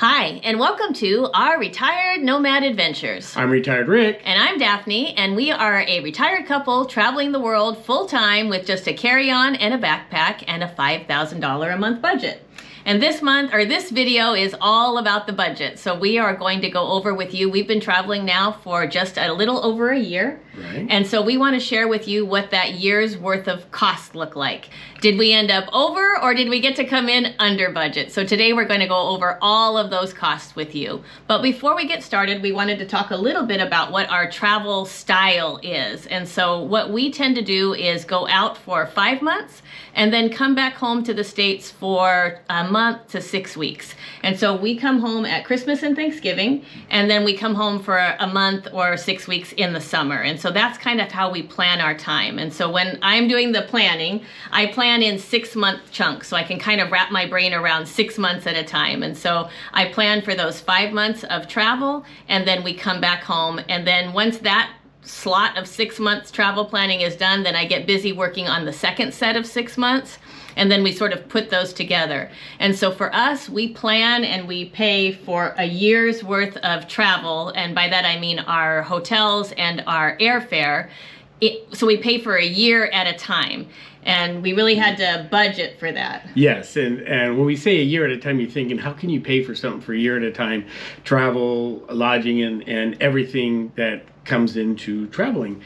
Hi, and welcome to our Retired Nomad Adventures. I'm Retired Rick. And I'm Daphne, and we are a retired couple traveling the world full-time with just a carry-on and a backpack and a $5,000 a month budget. And this video is all about the budget. So we are going to go over with you. We've been traveling now for just a little over a year. Right. And so we want to share with you what that year's worth of costs look like. Did we end up over or did we get to come in under budget? So today we're going to go over all of those costs with you. But before we get started, we wanted to talk a little bit about what our travel style is. And so what we tend to do is go out for 5 months and then come back home to the States for a month to 6 weeks. And so we come home at Christmas and Thanksgiving, and then we come home for a month or 6 weeks in the summer. And so that's kind of how we plan our time. And so when I'm doing the planning, I plan in 6-month chunks so I can kind of wrap my brain around 6 months at a time. And so I plan for those 5 months of travel, and then we come back home. And then once that slot of 6 months travel planning is done, then I get busy working on the second set of 6 months, and then we sort of put those together. And so for us, we plan and we pay for a year's worth of travel, and by that I mean our hotels and our airfare. So we pay for a year at a time, and we really had to budget for that. Yes, and when we say a year at a time, you're thinking, how can you pay for something for a year at a time? Travel, lodging, and everything that comes into traveling.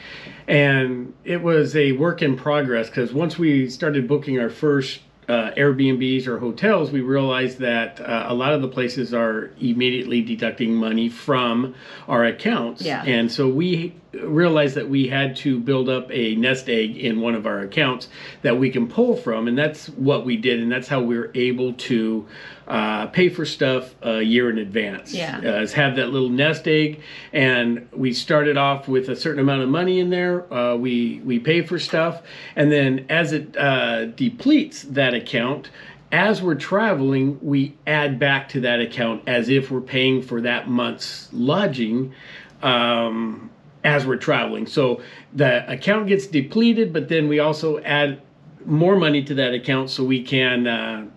And it was a work in progress, because once we started booking our first Airbnbs or hotels, we realized that a lot of the places are immediately deducting money from our accounts. Yeah. And so we realized that we had to build up a nest egg in one of our accounts that we can pull from, and that's what we did, and that's how we were able to pay for stuff a year in advance. Yeah. Is have that little nest egg, and we started off with a certain amount of money in there. We pay for stuff, and then as it depletes that account, as we're traveling, we add back to that account as if we're paying for that month's lodging as we're traveling. So the account gets depleted, but then we also add more money to that account so we can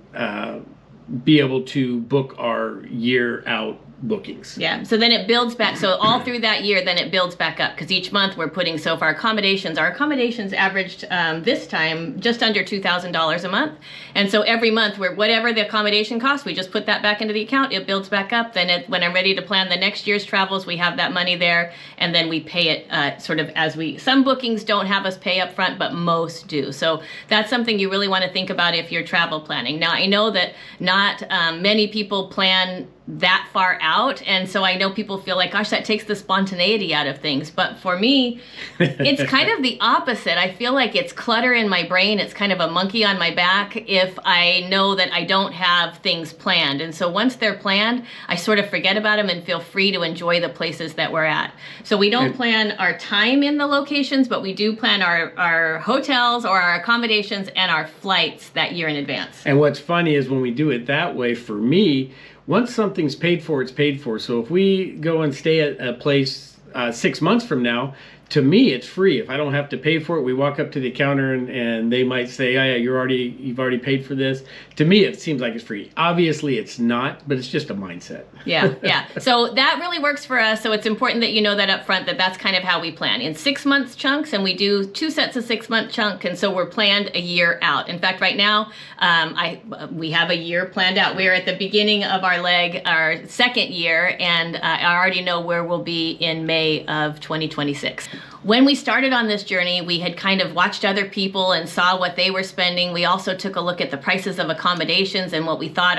be able to book our year out bookings. Yeah, so then it builds back. So all through that year, then it builds back up, because each month we're putting, so for our accommodations averaged this time just under $2,000 a month. And so every month, whatever the accommodation costs, we just put that back into the account, it builds back up. Then when I'm ready to plan the next year's travels, we have that money there, and then we pay it sort of some bookings don't have us pay up front, but most do. So that's something you really want to think about if you're travel planning. Now, I know that not many people plan that far out, and so I know people feel like, gosh, that takes the spontaneity out of things. But for me, it's kind of the opposite. I feel like it's clutter in my brain. It's kind of a monkey on my back if I know that I don't have things planned. And so once they're planned, I sort of forget about them and feel free to enjoy the places that we're at. So we don't plan our time in the locations, but we do plan our hotels or our accommodations and our flights that year in advance. And what's funny is when we do it that way, for me, once something's paid for, it's paid for. So if we go and stay at a place 6 months from now, to me, it's free. If I don't have to pay for it, we walk up to the counter and they might say, oh, yeah, you've already paid for this. To me, it seems like it's free. Obviously, it's not, but it's just a mindset. Yeah. So that really works for us. So it's important that you know that up front, that's kind of how we plan in 6 months chunks, and we do 2 sets of 6 month chunk, and so we're planned a year out. In fact, right now, we have a year planned out. We're at the beginning of our second year, and I already know where we'll be in May of 2026. When we started on this journey, we had kind of watched other people and saw what they were spending. We also took a look at the prices of accommodations and what we thought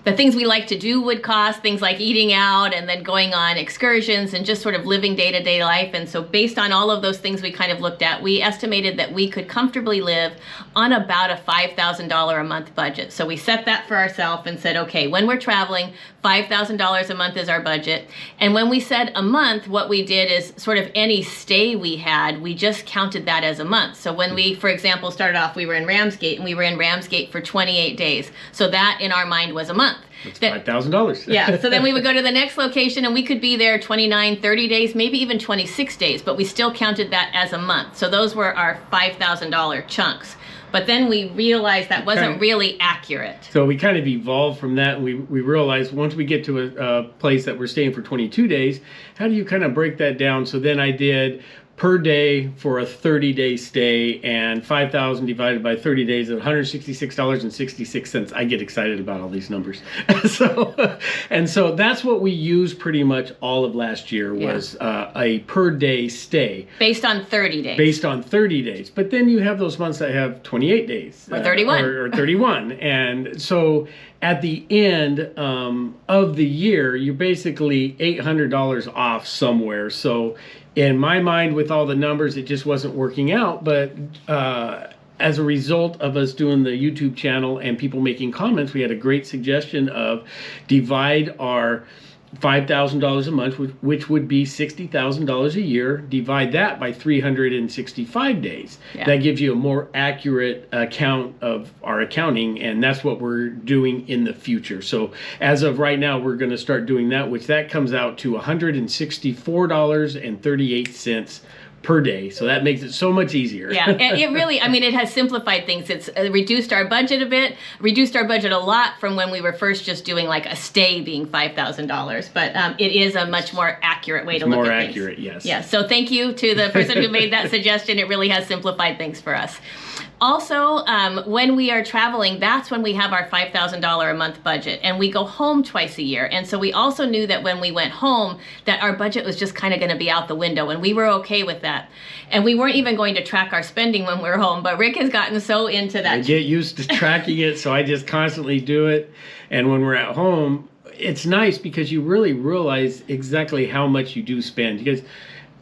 the things we like to do would cost, things like eating out and then going on excursions and just sort of living day-to-day life. And so based on all of those things we kind of looked at, we estimated that we could comfortably live on about a $5,000 a month budget. So we set that for ourselves and said, okay, when we're traveling, $5,000 a month is our budget. And when we said a month, what we did is sort of any stay we had, we just counted that as a month. So when we, for example, started off, we were in Ramsgate, and we were in Ramsgate for 28 days. So that in our mind was a month. That's $5,000. Yeah, so then we would go to the next location and we could be there 29, 30 days, maybe even 26 days, but we still counted that as a month. So those were our $5,000 chunks. But then we realized that wasn't really accurate. So we kind of evolved from that. And we realized once we get to a place that we're staying for 22 days, how do you kind of break that down? So then I did per day for a 30-day stay, and 5,000 divided by 30 days at $166.66. I get excited about all these numbers. So that's what we used pretty much all of last year was a per day stay. Based on 30 days. Based on 30 days. But then you have those months that have 28 days. Or 31. Or 31. And so at the end of the year, you're basically $800 off somewhere. So in my mind, with all the numbers, it just wasn't working out. But as a result of us doing the YouTube channel and people making comments, we had a great suggestion of divide our $5,000 a month, which would be $60,000 a year. Divide that by 365 days. Yeah. That gives you a more accurate account of our accounting, and that's what we're doing in the future. So as of right now, we're going to start doing that, which that comes out to $164.38 per day. So that makes it so much easier. Yeah, it really, I mean, it has simplified things. It's reduced our budget a bit, reduced our budget a lot from when we were first just doing like a stay being $5,000. But it is a much more accurate way to look at things. More accurate, yes. Yeah, so thank you to the person who made that suggestion. It really has simplified things for us. Also, when we are traveling, that's when we have our $5,000 a month budget, and we go home twice a year. And so we also knew that when we went home, that our budget was just kind of going to be out the window, and we were okay with that. And we weren't even going to track our spending when we were home, but Rick has gotten so into that. I get used to tracking it, so I just constantly do it. And when we're at home, it's nice because you really realize exactly how much you do spend. Because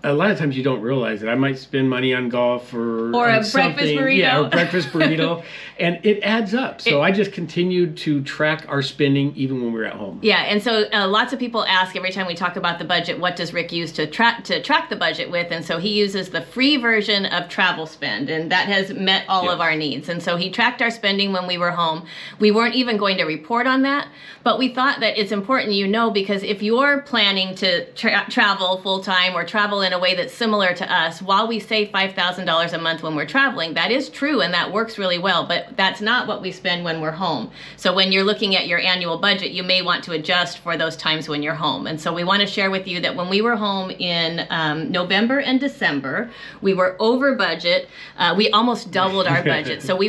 a lot of times you don't realize it. I might spend money on golf or a breakfast burrito. Yeah, or breakfast burrito. And it adds up. So I just continued to track our spending even when we're at home. Yeah, and so lots of people ask every time we talk about the budget, what does Rick use to track the budget with? And so he uses the free version of Travel Spend, and that has met all of our needs. And so he tracked our spending when we were home. We weren't even going to report on that, but we thought that it's important because if you're planning to travel full-time or travel in a way that's similar to us, while we save $5,000 a month when we're traveling, that is true and that works really well, but that's not what we spend when we're home. So when you're looking at your annual budget, you may want to adjust for those times when you're home. And so we want to share with you that when we were home in November and December, we were over budget. We almost doubled our budget. So we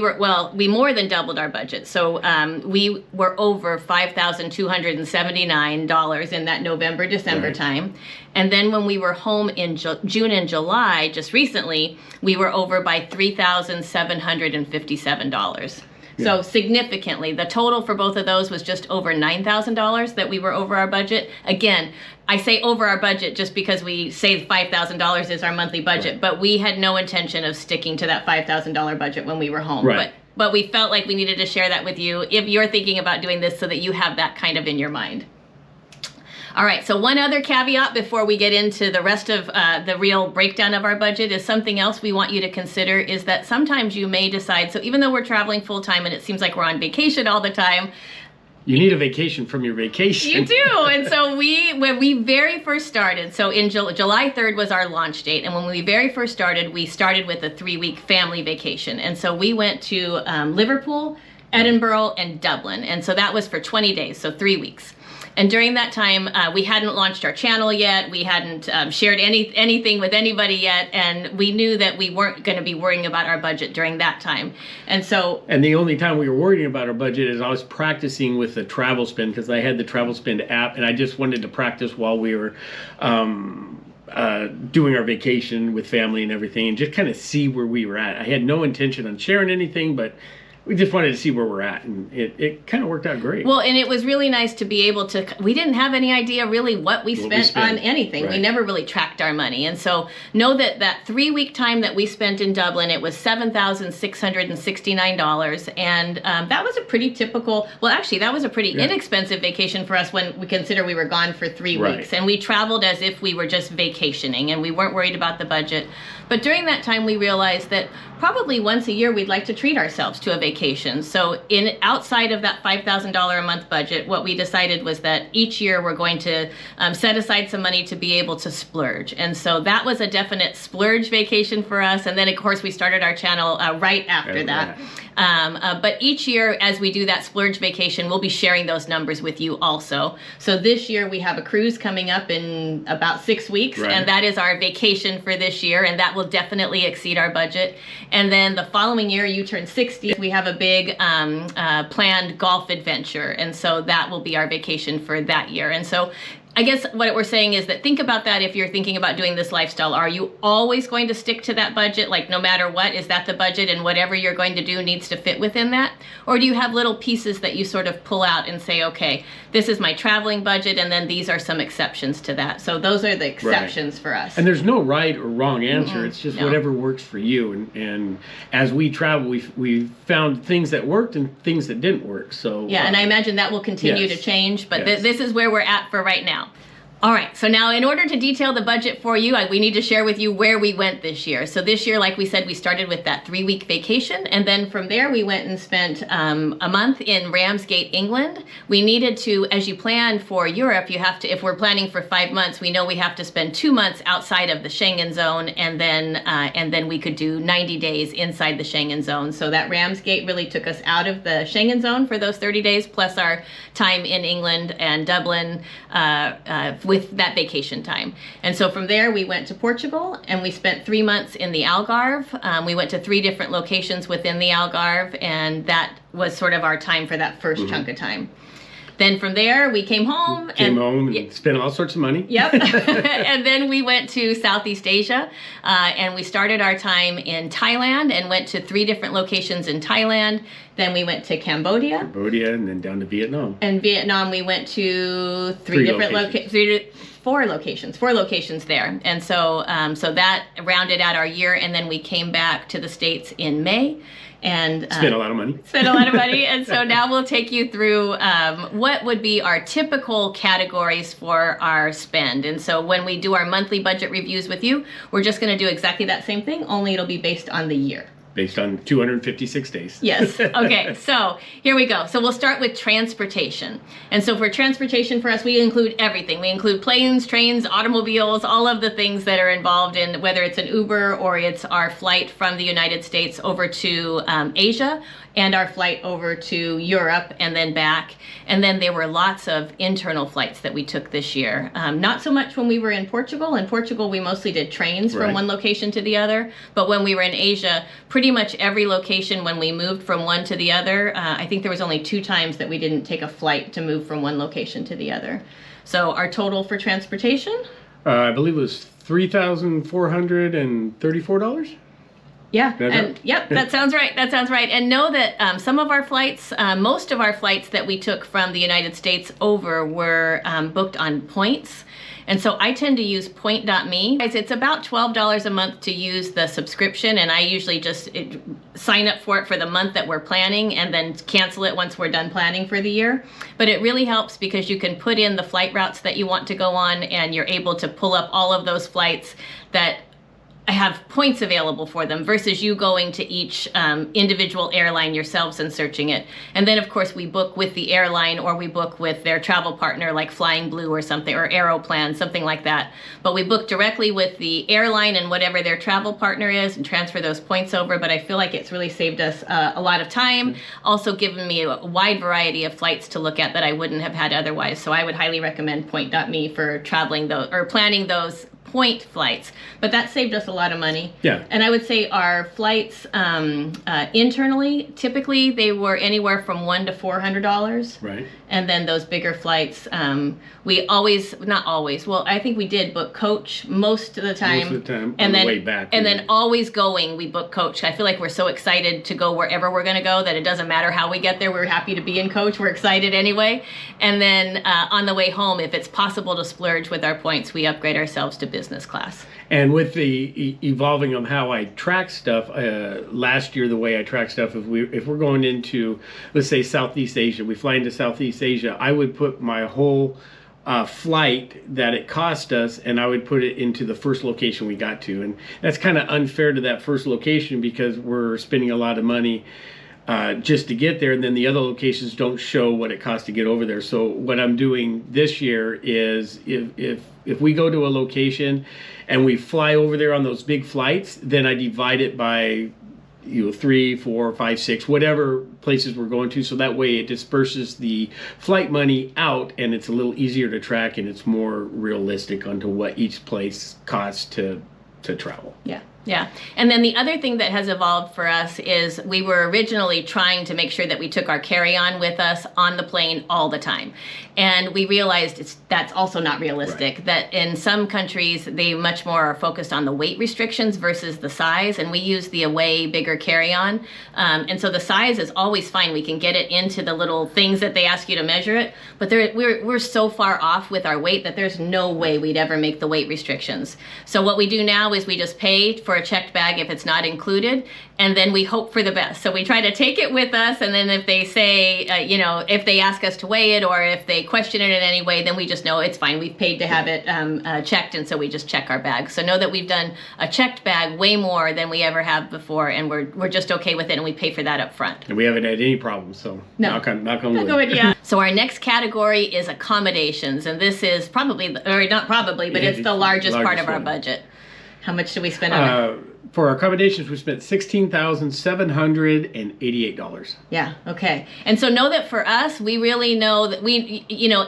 more than doubled our budget. So we were over $5,279 in that November-December time. And then when we were home in June and July, just recently, we were over by $3,757. Yeah. So significantly, the total for both of those was just over $9,000 that we were over our budget. Again, I say over our budget just because we say $5,000 is our monthly budget, but we had no intention of sticking to that $5,000 budget when we were home. Right. But we felt like we needed to share that with you if you're thinking about doing this so that you have that kind of in your mind. All right, so one other caveat before we get into the rest of the real breakdown of our budget is something else we want you to consider is that sometimes you may decide, so even though we're traveling full time and it seems like we're on vacation all the time, you need a vacation from your vacation. You do. And so when we very first started, so in July 3rd was our launch date. And when we very first started, we started with a 3-week family vacation. And so we went to Liverpool, Edinburgh, and Dublin. And so that was for 20 days, so 3 weeks. And during that time, we hadn't launched our channel yet. We hadn't shared anything with anybody yet. And we knew that we weren't going to be worrying about our budget during that time. And the only time we were worrying about our budget is I was practicing with the Travel Spend because I had the Travel Spend app. And I just wanted to practice while we were doing our vacation with family and everything and just kind of see where we were at. I had no intention on sharing anything, but we just wanted to see where we're at, and it kind of worked out great. Well, and it was really nice to be able to, we didn't have any idea really what we spent on anything. Right. We never really tracked our money. And so know that 3-week time that we spent in Dublin, it was $7,669. And that was a pretty typical, that was a pretty inexpensive vacation for us when we consider we were gone for 3 weeks. And we traveled as if we were just vacationing, and we weren't worried about the budget. But during that time, we realized that probably once a year we'd like to treat ourselves to a vacation. So outside of that $5,000 a month budget, what we decided was that each year we're going to set aside some money to be able to splurge. And so that was a definite splurge vacation for us. And then, of course, we started our channel right after that. But each year, as we do that splurge vacation, we'll be sharing those numbers with you also. So this year we have a cruise coming up in about 6 weeks, and that is our vacation for this year, and that will definitely exceed our budget. And then the following year, you turn 60, we have a big planned golf adventure, and so that will be our vacation for that year. And so I guess what we're saying is that think about that if you're thinking about doing this lifestyle. Are you always going to stick to that budget? Like no matter what, is that the budget and whatever you're going to do needs to fit within that? Or do you have little pieces that you sort of pull out and say, okay, this is my traveling budget and then these are some exceptions to that. So those are the exceptions for us. And there's no right or wrong answer. It's just whatever works for you. And as we travel, we found things that worked and things that didn't work. So yeah, and I imagine that will continue to change, but this is where we're at for right now. All right, so now in order to detail the budget for you, we need to share with you where we went this year. So this year, like we said, we started with that 3-week vacation, and then from there we went and spent a month in Ramsgate, England. We needed to, as you plan for Europe, you have to, if we're planning for 5 months, we know we have to spend 2 months outside of the Schengen zone, and then we could do 90 days inside the Schengen zone. So that Ramsgate really took us out of the Schengen zone for those 30 days, plus our time in England and Dublin with that vacation time. And so from there we went to Portugal and we spent 3 months in the Algarve. We went to 3 different locations within the Algarve, and that was sort of our time for that first chunk of time. Then from there we came home and spent all sorts of money. Yep. And then we went to Southeast Asia, and we started our time in Thailand and went to 3 different locations in Thailand. Then we went to Cambodia, and then down to Vietnam. And Vietnam we went to 4 locations there. And so so that rounded out our year, and then we came back to the States in May. And spent a lot of money. And so now we'll take you through what would be our typical categories for our spend. And so when we do our monthly budget reviews with you, we're just going to do exactly that same thing, only it'll be based on the year. Based on 256 days. Yes. Okay. So here we go. So we'll start with transportation. And so for transportation for us, we include everything. We include planes, trains, automobiles, all of the things that are involved in whether it's an Uber or it's our flight from the United States over to Asia, and our flight over to Europe and then back. And then there were lots of internal flights that we took this year. Not so much when we were in Portugal. In Portugal, we mostly did trains from one location to the other. But when we were in Asia, pretty much every location when we moved from one to the other, I think there was only 2 times that we didn't take a flight to move from one location to the other. So our total for transportation? I believe it was $3,434. Yeah, that sounds right. That sounds right. And know that some of our flights, most of our flights that we took from the United States over were booked on points. And so I tend to use point.me. It's about $12 a month to use the subscription, and I usually just sign up for it for the month that we're planning and then cancel it once we're done planning for the year. But it really helps because you can put in the flight routes that you want to go on, and you're able to pull up all of those flights that have points available for them versus you going to each individual airline yourselves and searching it. And then of course we book with the airline, or we book with their travel partner like Flying Blue or something, or Aeroplan, something like that. But we book directly with the airline and whatever their travel partner is and transfer those points over. But I feel like it's really saved us a lot of time, also given me a wide variety of flights to look at that I wouldn't have had otherwise. So I would highly recommend point.me for traveling those or planning those point flights. But that saved us a lot of money. Yeah. And I would say our flights internally, typically they were anywhere from $100 to $400. Right. And then those bigger flights, we always, not always, well, I think we did book coach most of the time. Most of the time, and on then, the way back. And then always going, we book coach. I feel like we're so excited to go wherever we're going to go that it doesn't matter how we get there. We're happy to be in coach. We're excited anyway. And then on the way home, if it's possible to splurge with our points, we upgrade ourselves to business class. And with the evolving of how I track stuff, last year the way I track stuff, if we're going into, let's say, Southeast Asia, we fly into Southeast Asia, I would put my whole flight that it cost us, and I would put it into the first location we got to. And that's kind of unfair to that first location because we're spending a lot of money just to get there, and then the other locations don't show what it costs to get over there. So what I'm doing this year is if we go to a location and we fly over there on those big flights, then I divide it by 3, 4, 5, 6, whatever places we're going to, so that way it disperses the flight money out and it's a little easier to track and it's more realistic onto what each place costs to travel. Yeah. And then the other thing that has evolved for us is we were originally trying to make sure that we took our carry-on with us on the plane all the time. And we realized that's also not realistic, right. That in some countries, they much more are focused on the weight restrictions versus the size. And we use the way bigger carry-on. And so the size is always fine. We can get it into the little things that they ask you to measure it. But we're so far off with our weight that there's no way we'd ever make the weight restrictions. So what we do now is we just pay for a checked bag if it's not included, and then we hope for the best. So we try to take it with us, and then if they say, if they ask us to weigh it or if they question it in any way, then we just know it's fine. We've paid to have it checked, and so we just check our bag. So know that we've done a checked bag way more than we ever have before, and we're just okay with it, and we pay for that up front. And we haven't had any problems, so no. knock on wood. Yeah. So our next category is accommodations, and this is it's the largest part of our budget. How much do we spend on it? For our accommodations, we spent $16,788. Yeah, okay. And so know that for us, we really know that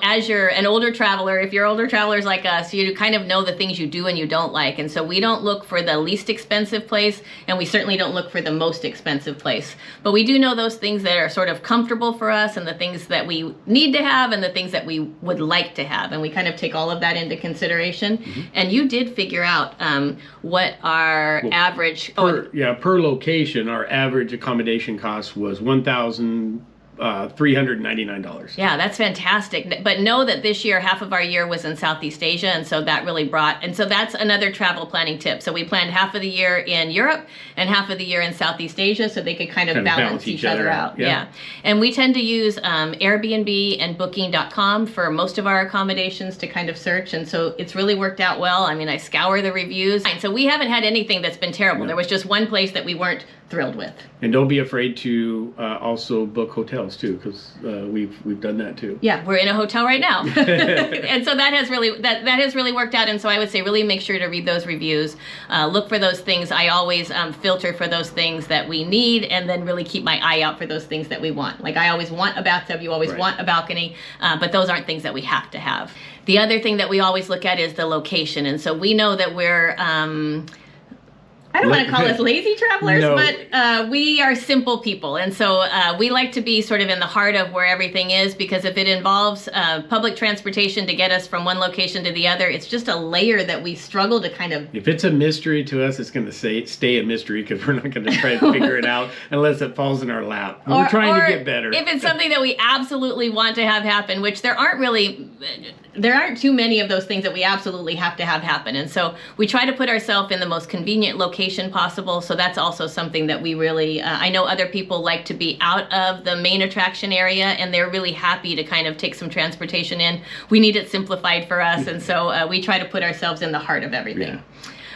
as you're an older traveler, if you're older travelers like us, you kind of know the things you do and you don't like. And so we don't look for the least expensive place, and we certainly don't look for the most expensive place. But we do know those things that are sort of comfortable for us and the things that we need to have and the things that we would like to have. And we kind of take all of that into consideration. Mm-hmm. And you did figure out what our average per location, our average accommodation cost was $1,399. Yeah, that's fantastic. But know that this year, half of our year was in Southeast Asia, and so that really so that's another travel planning tip. So we planned half of the year in Europe and half of the year in Southeast Asia, so they could kind of balance each other out. Yeah. And we tend to use Airbnb and Booking.com for most of our accommodations to kind of search, and so it's really worked out well. I mean, I scour the reviews. So we haven't had anything that's been terrible. No. There was just one place that we weren't thrilled with. And don't be afraid to also book hotels too, because we've done that too. Yeah, we're in a hotel right now, and so that has really worked out. And so I would say really make sure to read those reviews, look for those things. I always filter for those things that we need, and then really keep my eye out for those things that we want. Like I always want a bathtub, you always want a balcony, but those aren't things that we have to have. The other thing that we always look at is the location, and so we know that we're I don't want to call us lazy travelers, no. But we are simple people. And so we like to be sort of in the heart of where everything is, because if it involves public transportation to get us from one location to the other, it's just a layer that we struggle to kind of... If it's a mystery to us, it's going to stay a mystery, because we're not going to try to figure it out unless it falls in our lap. We're trying to get better. If it's something that we absolutely want to have happen, which there aren't too many of those things that we absolutely have to have happen. And so we try to put ourselves in the most convenient location possible. So that's also something that we really, I know other people like to be out of the main attraction area, and they're really happy to kind of take some transportation in. We need it simplified for us. And so we try to put ourselves in the heart of everything. Yeah.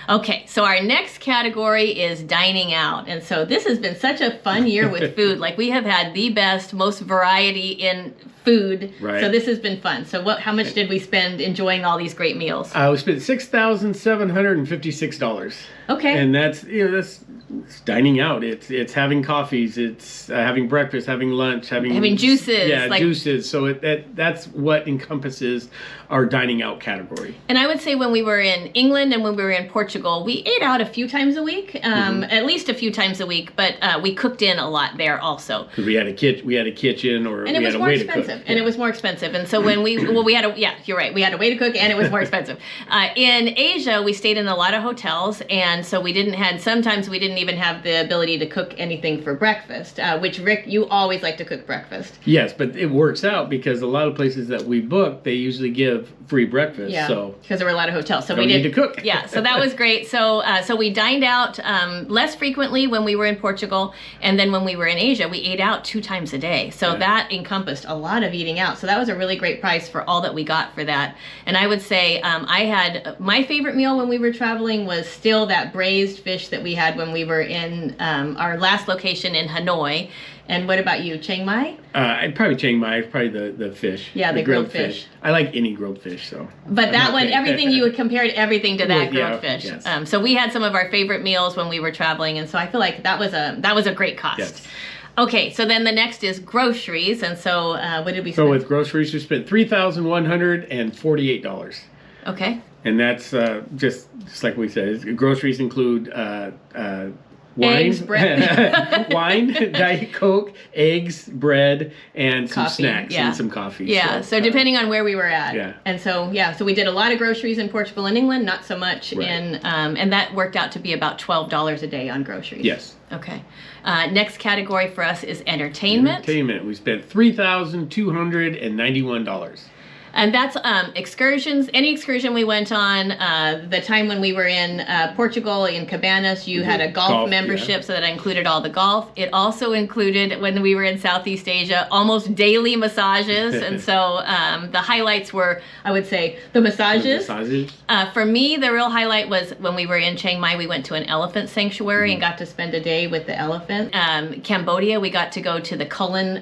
Okay, so our next category is dining out. And so this has been such a fun year with food. Like we have had the best, most variety in food. Right. So this has been fun. So how much did we spend enjoying all these great meals? We spent $6,756. Okay. And that's it's dining out. It's having coffees. It's having breakfast, having lunch, having juices. Yeah, juices. So that's what encompasses our dining out category. And I would say when we were in England and when we were in Portugal, we ate out a few times a week, at least a few times a week. But we cooked in a lot there also. Because we had a kitchen, or we had a way to cook. And it was more expensive. And so when you're right. We had a way to cook, and it was more expensive. In Asia, we stayed in a lot of hotels, and so sometimes we didn't didn't even have the ability to cook anything for breakfast, which Rick, you always like to cook breakfast. Yes, but it works out because a lot of places that we book, they usually give free breakfast. Yeah, so because there were a lot of hotels. So don't we did need to cook. Yeah, so that was great. So we dined out less frequently when we were in Portugal, and then when we were in Asia, we ate out 2 times a day. So that encompassed a lot of eating out. So that was a really great price for all that we got for that. And I would say I had my favorite meal when we were traveling was still that braised fish that we had when we were in our last location in Hanoi. And what about you, Chiang Mai? I'd probably Chiang Mai, probably the fish. Yeah, the grilled fish. I like any grilled fish, so. But that one, everything you would compared everything to that grilled fish. Yes. So we had some of our favorite meals when we were traveling, and so I feel like that was a great cost. Yes. Okay, so then the next is groceries, and so what did we spend? So with groceries, we spent $3,148. Okay. And that's just like we said, groceries include wine, eggs, bread. wine, Diet Coke, eggs, bread, and some Coffee, snacks yeah. and some coffee. Yeah, so depending on where we were at. Yeah. And so, so we did a lot of groceries in Portugal and England, not so much in, and that worked out to be about $12 a day on groceries. Yes. Okay. Next category for us is entertainment. Entertainment. We spent $3,291. And that's excursions. Any excursion we went on, the time when we were in Portugal, in Cabanas, you had a golf membership, so that included all the golf. It also included, when we were in Southeast Asia, almost daily massages. And so the highlights were, I would say, the massages. For me, the real highlight was when we were in Chiang Mai, we went to an elephant sanctuary and got to spend a day with the elephant. Cambodia, we got to go to the Kulin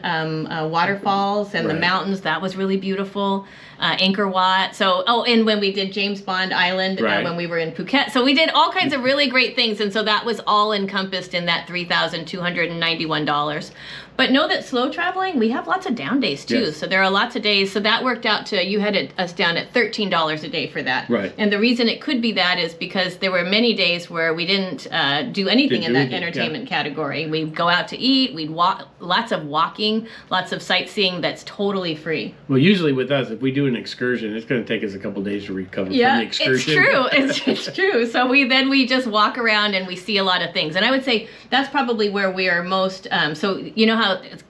waterfalls and the mountains. That was really beautiful. Angkor Wat. So, and when we did James Bond Island, when we were in Phuket. So we did all kinds of really great things. And so that was all encompassed in that $3,291. But know that slow traveling, we have lots of down days too. Yes. So there are lots of days. So that worked out to, you had us down at $13 a day for that. Right. And the reason it could be that is because there were many days where we didn't do anything in that entertainment category. We'd go out to eat, we'd walk, lots of walking, lots of sightseeing that's totally free. Well, usually with us, if we do an excursion, it's going to take us a couple days to recover from the excursion. It's true. It's true. So we just walk around and we see a lot of things. And I would say that's probably where we are most, so you know how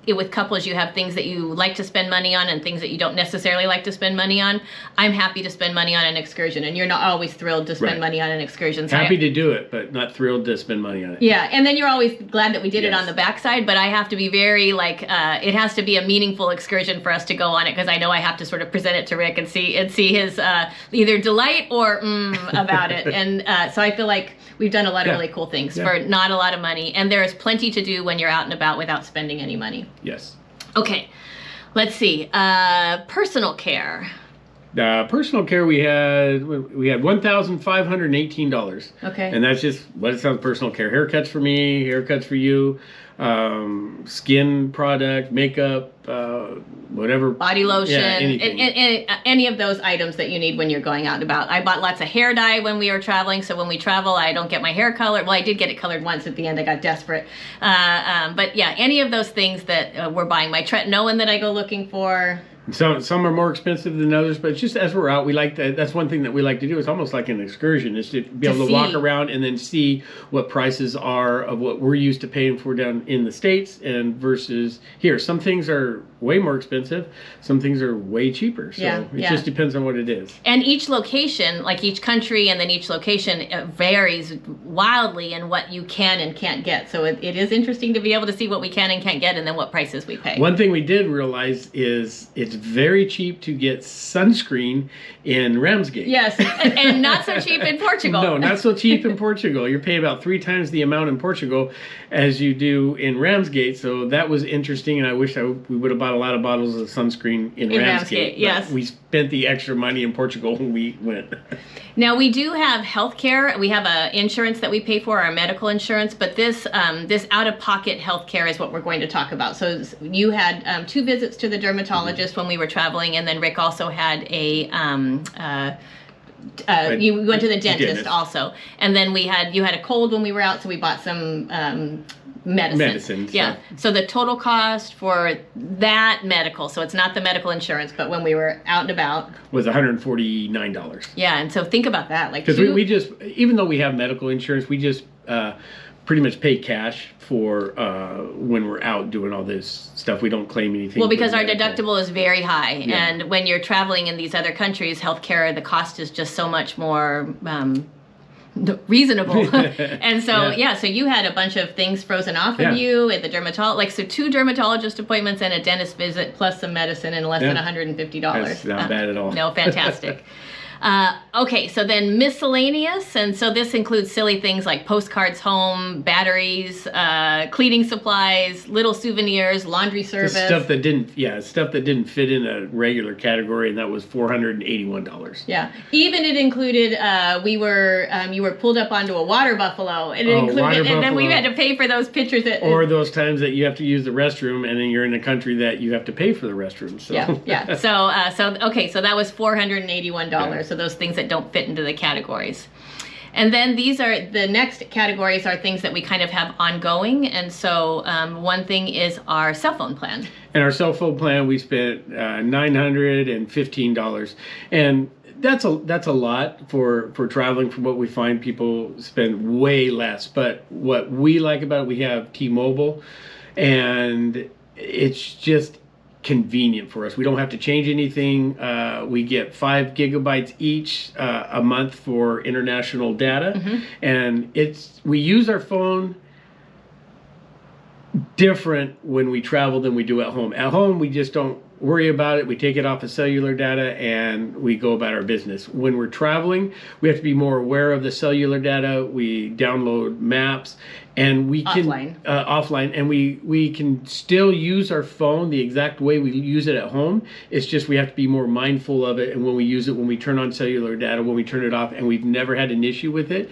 with couples you have things that you like to spend money on and things that you don't necessarily like to spend money on. I'm happy to spend money on an excursion, and you're not always thrilled to spend money on an excursion. So happy to do it, but not thrilled to spend money on it. Yeah, and then you're always glad that we did it on the backside, but I have to be very it has to be a meaningful excursion for us to go on it, because I know I have to sort of present it to Rick and see his either delight or about it. And so I feel like we've done a lot of really cool things for not a lot of money, and there is plenty to do when you're out and about without spending any money. Yes. Okay, let's see. Personal care. Personal care, we had $1,518. Okay. And that's just what it sounds, personal care. Haircuts for me, haircuts for you, skin product, makeup, whatever. Body lotion, anything. any of those items that you need when you're going out and about. I bought lots of hair dye when we were traveling, so when we travel, I don't get my hair colored. Well, I did get it colored once at the end. I got desperate. But yeah, any of those things that we're buying. My tretinoin that I go looking for. Some are more expensive than others, but it's just as we're out, we like that. That's one thing that we like to do. It's almost like an excursion, is to be able to walk around and then see what prices are of what we're used to paying for down in the States and versus here. Some things are way more expensive. Some things are way cheaper. So it just depends on what it is. And each location, like each country and then each location, varies wildly in what you can and can't get. So it is interesting to be able to see what we can and can't get and then what prices we pay. One thing we did realize is it's very cheap to get sunscreen in Ramsgate. Yes, and not so cheap in Portugal. No, not so cheap in Portugal. You're paying about 3 times the amount in Portugal as you do in Ramsgate. So that was interesting, and I wish we would have bought a lot of bottles of sunscreen in Ramsgate. Yes. We spent the extra money in Portugal when we went. Now, we do have health care. We have a insurance that we pay for, our medical insurance, but this out-of-pocket health care is what we're going to talk about. So you had 2 visits to the dermatologist when we were traveling, and then Rick also had you went to the dentist also. And then you had a cold when we were out, so we bought some medicine. Yeah. So the total cost for that medical, so it's not the medical insurance, but when we were out and about, was $149. Yeah, and so think about that, like because we just, even though we have medical insurance, we just pretty much pay cash for when we're out doing all this stuff. We don't claim anything. Well, because our deductible is very high, Yeah. and when you're traveling in these other countries, healthcare, the cost is just so much more reasonable. And so, so you had a bunch of things frozen off of you at the dermatologist, so 2 dermatologist appointments and a dentist visit plus some medicine in less than $150. That's not bad at all. No, fantastic. Okay, so then miscellaneous, and so this includes silly things like postcards home, batteries, cleaning supplies, little souvenirs, laundry service. Stuff that didn't fit in a regular category, and that was $481. Yeah, even it included you were pulled up onto a water buffalo, and it included, and then we had to pay for those pictures. Or those times that you have to use the restroom, and then you're in a country that you have to pay for the restroom. So. Yeah. So that was $481. Yeah. So those things that don't fit into the categories. And then the next categories are things that we kind of have ongoing. And so one thing is our cell phone plan. And our cell phone plan, we spent $915. And that's a lot for traveling. From what we find, people spend way less. But what we like about it, we have T-Mobile, and it's just convenient for us. We don't have to change anything. We get 5 gigabytes each a month for international data, and we use our phone different when we travel than we do at home. At home, we just don't worry about it. We take it off of cellular data and we go about our business. When we're traveling, we have to be more aware of the cellular data. We download maps, and we can offline, and we can still use our phone the exact way we use it at home. It's just we have to be more mindful of it, and when we use it, when we turn on cellular data, when we turn it off, and we've never had an issue with it.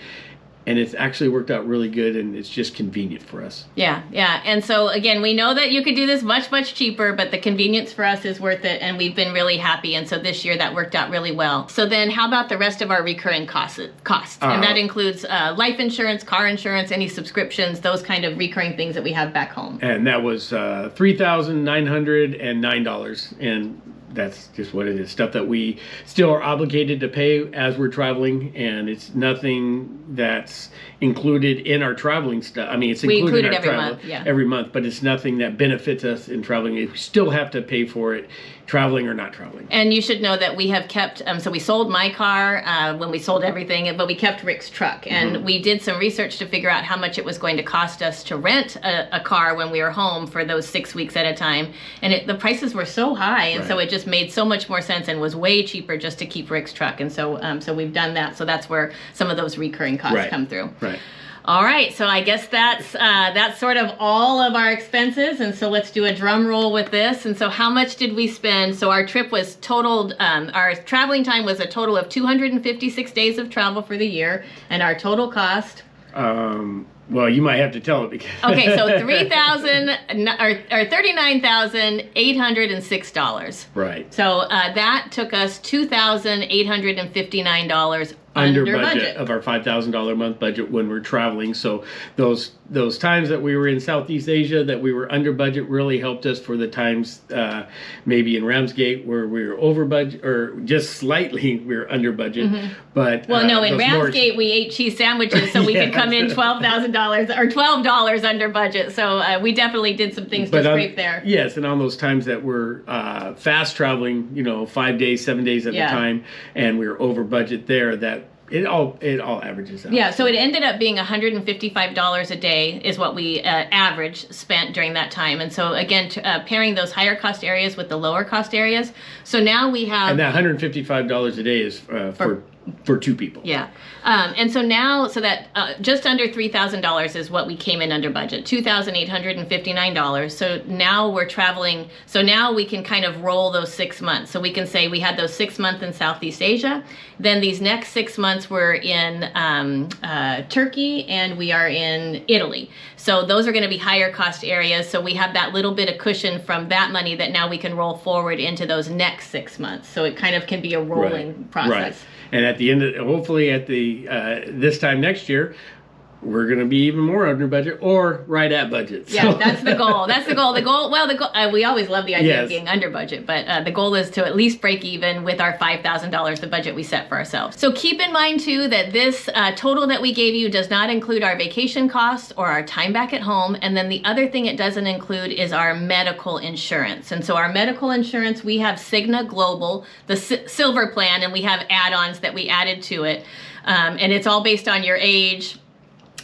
And it's actually worked out really good, and it's just convenient for us. Yeah. And so, again, we know that you could do this much, much cheaper, but the convenience for us is worth it, and we've been really happy. And so this year that worked out really well. So then how about the rest of our recurring costs? And that includes life insurance, car insurance, any subscriptions, those kind of recurring things that we have back home. And that was $3,909. And that's just what it is. Stuff that we still are obligated to pay as we're traveling, and it's nothing that's included in our traveling stuff. I mean, it's included in our travel every month, but it's nothing that benefits us in traveling. We still have to pay for it, traveling or not traveling. And you should know that we have kept, so we sold my car when we sold everything, but we kept Rick's truck. And we did some research to figure out how much it was going to cost us to rent a car when we were home for those 6 weeks at a time. And the prices were so high, and so it just made so much more sense and was way cheaper just to keep Rick's truck. And so we've done that. So that's where some of those recurring costs come through. Right. All right, so I guess that's sort of all of our expenses, and so let's do a drum roll with this. And so how much did we spend? So our trip was totaled, our traveling time was a total of 256 days of travel for the year, and our total cost? Well, you might have to tell it because... Okay, so $39,806. Right. So that took us $2,859 under budget of our $5,000 a month budget when we're traveling. So those times that we were in Southeast Asia that we were under budget really helped us for the times maybe in Ramsgate where we were over budget, or just slightly we were under budget. But in Ramsgate we ate cheese sandwiches so we could come in $12,000 or $12 under budget. So we definitely did some things to scrape there. Yes, and on those times that we're fast traveling, 5 days, 7 days at a time, and we were over budget there, that it all averages out. Yeah, so it ended up being $155 a day is what we average spent during that time. And so again, pairing those higher cost areas with the lower cost areas. So now we have... And that $155 a day is for 2 people. Yeah. And so now, that just under $3,000 is what we came in under budget, $2,859. So now we're traveling. So now we can kind of roll those 6 months. So we can say we had those 6 months in Southeast Asia. Then these next 6 months we're in Turkey and we are in Italy. So those are going to be higher cost areas. So we have that little bit of cushion from that money that now we can roll forward into those next 6 months. So it kind of can be a rolling process. Right. And at the end, hopefully at the this time next year, we're going to be even more under budget or right at budget. Yeah, So- that's the goal. That's the goal. We always love the idea Yes. of being under budget, but the goal is to at least break even with our $5,000, the budget we set for ourselves. So keep in mind too that this total that we gave you does not include our vacation costs or our time back at home. And then the other thing it doesn't include is our medical insurance. And so our medical insurance, we have Cigna Global, the silver plan, and we have add-ons that we added to it. And it's all based on your age.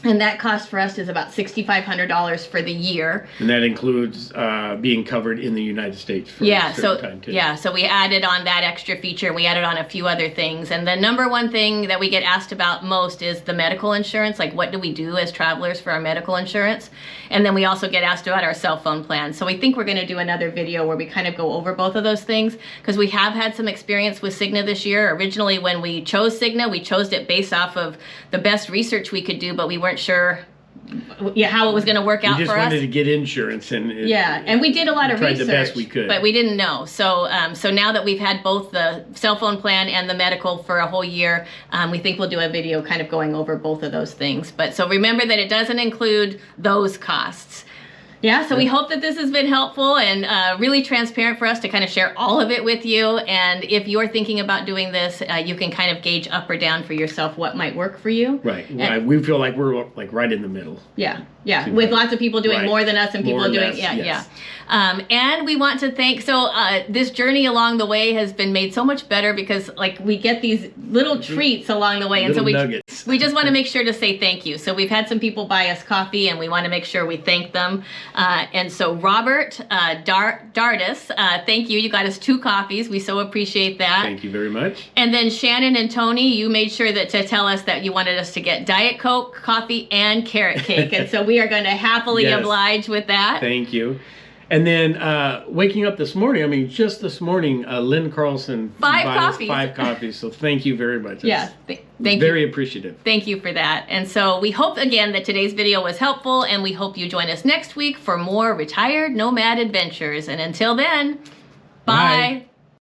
And that cost for us is about $6,500 for the year. And that includes being covered in the United States for Yeah, a certain time too. so we added on that extra feature. We added on a few other things. And the number one thing that we get asked about most is the medical insurance. Like, what do we do as travelers for our medical insurance? And then we also get asked about our cell phone plan. So we think we're going to do another video where we kind of go over both of those things, because we have had some experience with Cigna this year. Originally, when we chose Cigna, we chose it based off of the best research we could do, but we weren't sure how it was going to work out for us. We just wanted to get insurance, and and we did a lot of tried research, the best we could, but we didn't know. So so now that we've had both the cell phone plan and the medical for a whole year, we think we'll do a video kind of going over both of those things. But so remember that it doesn't include those costs. Yeah, so we hope that this has been helpful and really transparent for us to kind of share all of it with you. And if you're thinking about doing this, you can kind of gauge up or down for yourself what might work for you. Right. And, we feel like we're like right in the middle. Yeah, with lots of people doing more than us and people doing, yes. And we want to thank, this journey along the way has been made so much better because like we get these little treats along the way. And so we just want to make sure to say thank you. So we've had some people buy us coffee and we want to make sure we thank them. And so Robert Dardis, thank you. You got us 2 coffees. We so appreciate that. Thank you very much. And then Shannon and Tony, you made sure to tell us that you wanted us to get Diet Coke, coffee, and carrot cake. And so we are going to happily oblige with that. Thank you. And then waking up this morning, just this morning, Lynn Carlson 5 coffees. So thank you very much. Yeah, thank you. Very appreciative. Thank you for that. And so we hope, again, that today's video was helpful, and we hope you join us next week for more Retired Nomad adventures. And until then, bye.